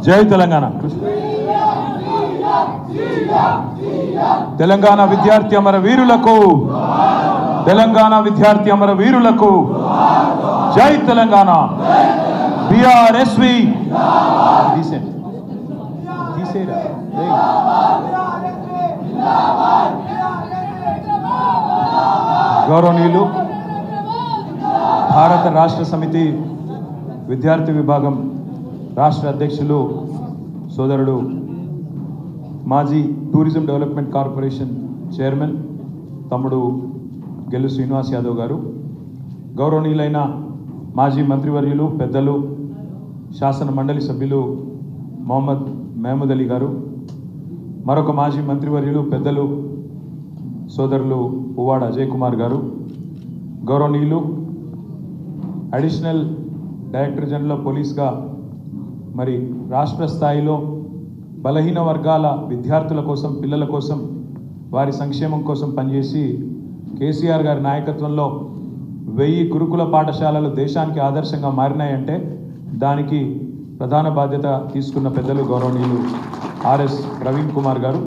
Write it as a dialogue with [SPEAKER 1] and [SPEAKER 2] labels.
[SPEAKER 1] జై తెలంగాణ. తెలంగాణ విద్యార్థి అమర వీరులకు, తెలంగాణ విద్యార్థి అమర వీరులకు జై తెలంగాణ. బిఆర్ఎస్వి గౌరవనీయులు భారత రాష్ట్ర సమితి విద్యార్థి విభాగం రాష్ట్ర అధ్యక్షులు సోదరుడు మాజీ టూరిజం డెవలప్మెంట్ కార్పొరేషన్ చైర్మన్ తమ్ముడు గెల్లు శ్రీనివాస్ యాదవ్ గారు, గౌరవనీయులైన మాజీ మంత్రివర్యులు పెద్దలు శాసన మండలి సభ్యులు మొహమ్మద్ మహమూద్ అలీ గారు, మరొక మాజీ మంత్రివర్యులు పెద్దలు సోదరులు పువ్వాడ అజయ్ కుమార్ గారు, గౌరవనీయులు అడిషనల్ డైరెక్టర్ జనరల్ ఆఫ్ పోలీస్గా మరి రాష్ట్ర స్థాయిలో బలహీన వర్గాల విద్యార్థుల కోసం, పిల్లల కోసం, వారి సంక్షేమం కోసం పనిచేసి కేసీఆర్ గారి నాయకత్వంలో 1000 గురుకుల పాఠశాలలు దేశానికి ఆదర్శంగా మారినాయంటే దానికి ప్రధాన బాధ్యత తీసుకున్న పెద్దలు గౌరవనీయులు ఆర్ఎస్ ప్రవీణ్ కుమార్ గారు.